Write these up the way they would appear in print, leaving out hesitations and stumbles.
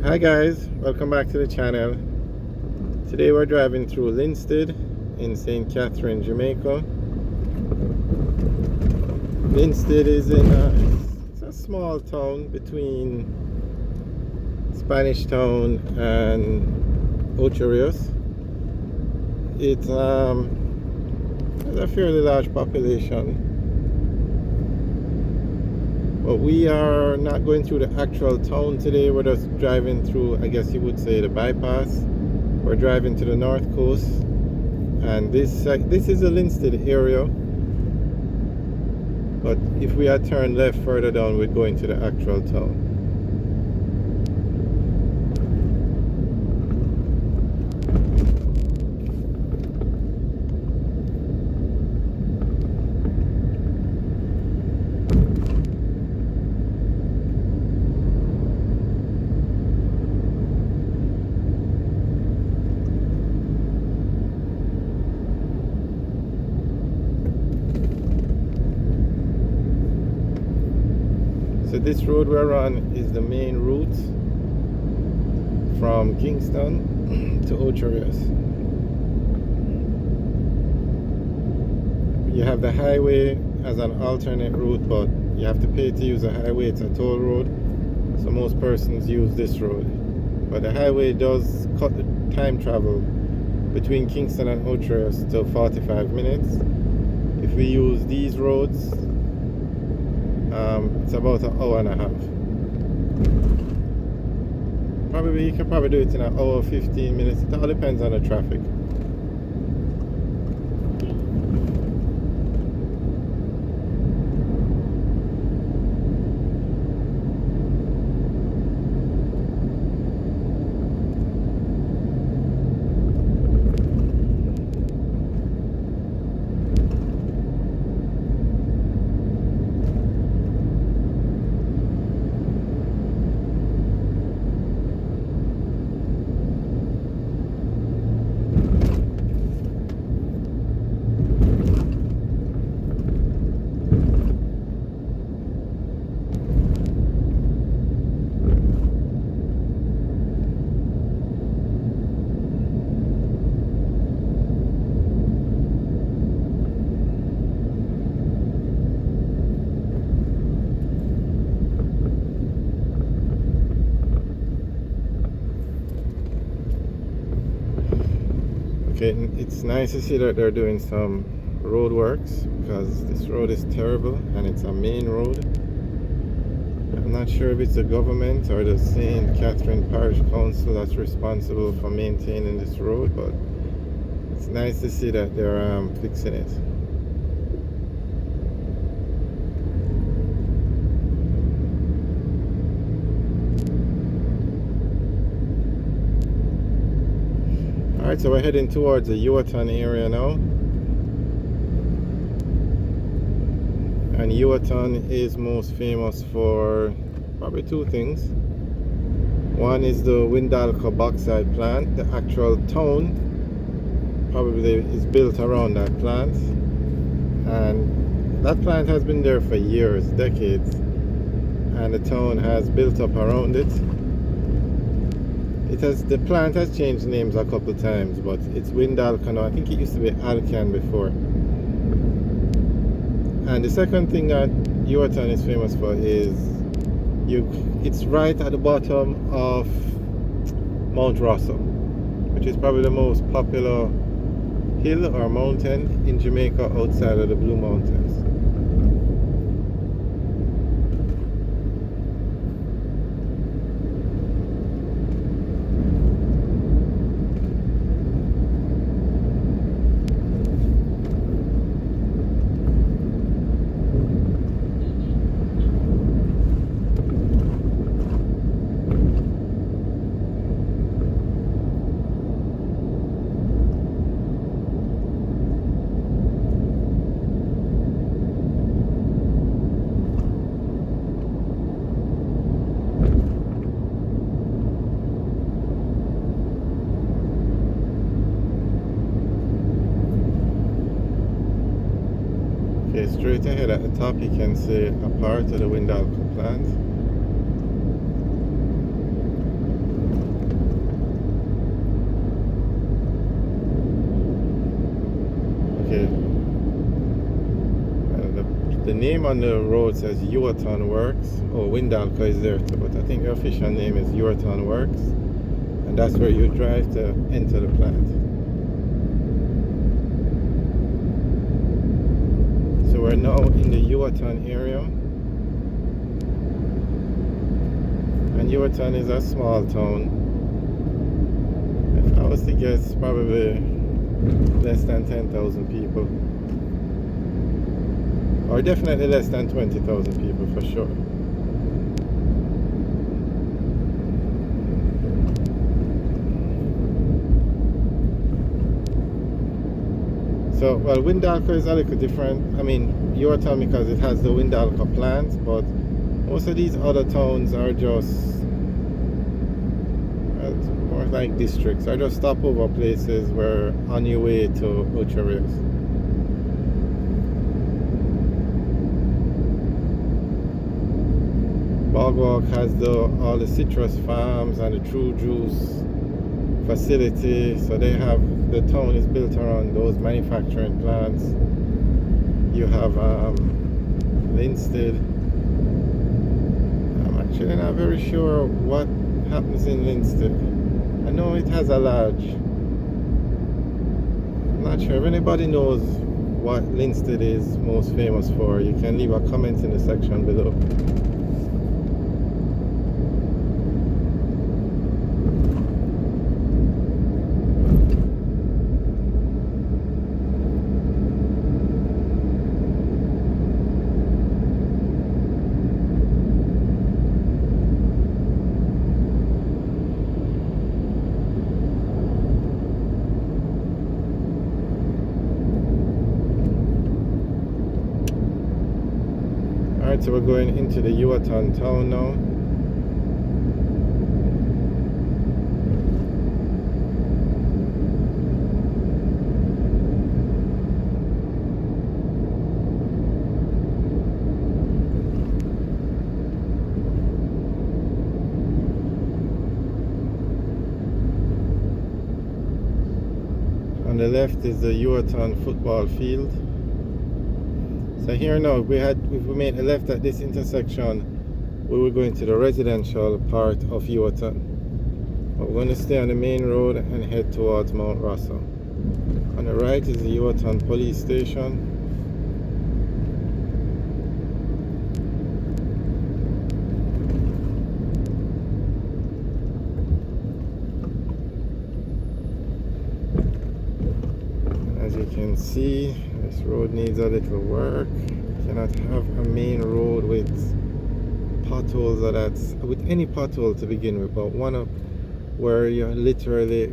Hi guys, welcome back to the channel. Today we're driving through Linstead in St Catherine, Jamaica. Linstead is it's a small town between Spanish Town and Ocho Rios. It has a fairly large population, but we are not going through the actual town today. We're just driving through, I guess you would say, the bypass. We're driving to the north coast, and this is the Linstead area. But if we had turned left further down, we'd go into the actual town. So this road we're on is the main route from Kingston to Ocho Rios. You have the highway as an alternate route, but you have to pay to use the highway. It's a toll road, so most persons use this road. But the highway does cut the time travel between Kingston and Ocho Rios to 45 minutes. If we use these roads, it's about an hour and a half. You can probably do it in an hour 15 minutes. It all depends on the traffic. Okay, it's nice to see that they're doing some road works, because this road is terrible and it's a main road. I'm not sure if it's the government or the St Catherine Parish Council that's responsible for maintaining this road, but it's nice to see that they're fixing it. Alright, so we're heading towards the Yuatan area now. And Yuatan is most famous for probably two things. One is the Windalco bauxite plant. The actual town probably is built around that plant. And that plant has been there for years, decades. And the town has built up around it. The plant has changed names a couple of times, but it's Windalco now. I think it used to be Alcan before. And the second thing that Yuatan is famous for is it's right at the bottom of Mount Rosso, which is probably the most popular hill or mountain in Jamaica outside of the Blue Mountains. Okay, straight ahead at the top you can see a part of the Windalco plant. on the road says Yuaton Works. Oh, Windalco is there too, but I think the official name is Yuaton Works. And that's where you drive to enter the plant. So we're now in the Yuaton area. And Yuaton is a small town. If I was to guess, probably less than 10,000 people. Or definitely less than 20,000 people for sure. So, well, Windalco is a little different. I mean, Yuaton because it has the Windalco plant, but most of these other towns are just more like districts. Are just stopover places where on your way to Ocherias. Bogwalk has all the citrus farms and the True Juice facility, so they have, the town is built around those manufacturing plants. You have Linstead. I'm actually not very sure what happens in Linstead. I know it has a lodge. I'm not sure if anybody knows what Linstead is most famous for. You can leave a comment in the section below. Alright, so we're going into the Yuaton town now. On the left is the Yuaton football field. So here now, if we made a left at this intersection, we were going to the residential part of Yuaton. But we're going to stay on the main road and head towards Mount Rosso. On the right is the Yuaton police station. As you can see, this road needs a little work. You cannot have a main road with potholes, or that's with any pothole to begin with, but one up where you're literally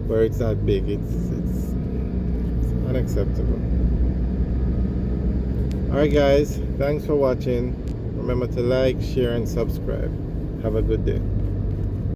where it's that big, it's unacceptable. Alright guys, thanks for watching. Remember to like, share and subscribe. Have a good day.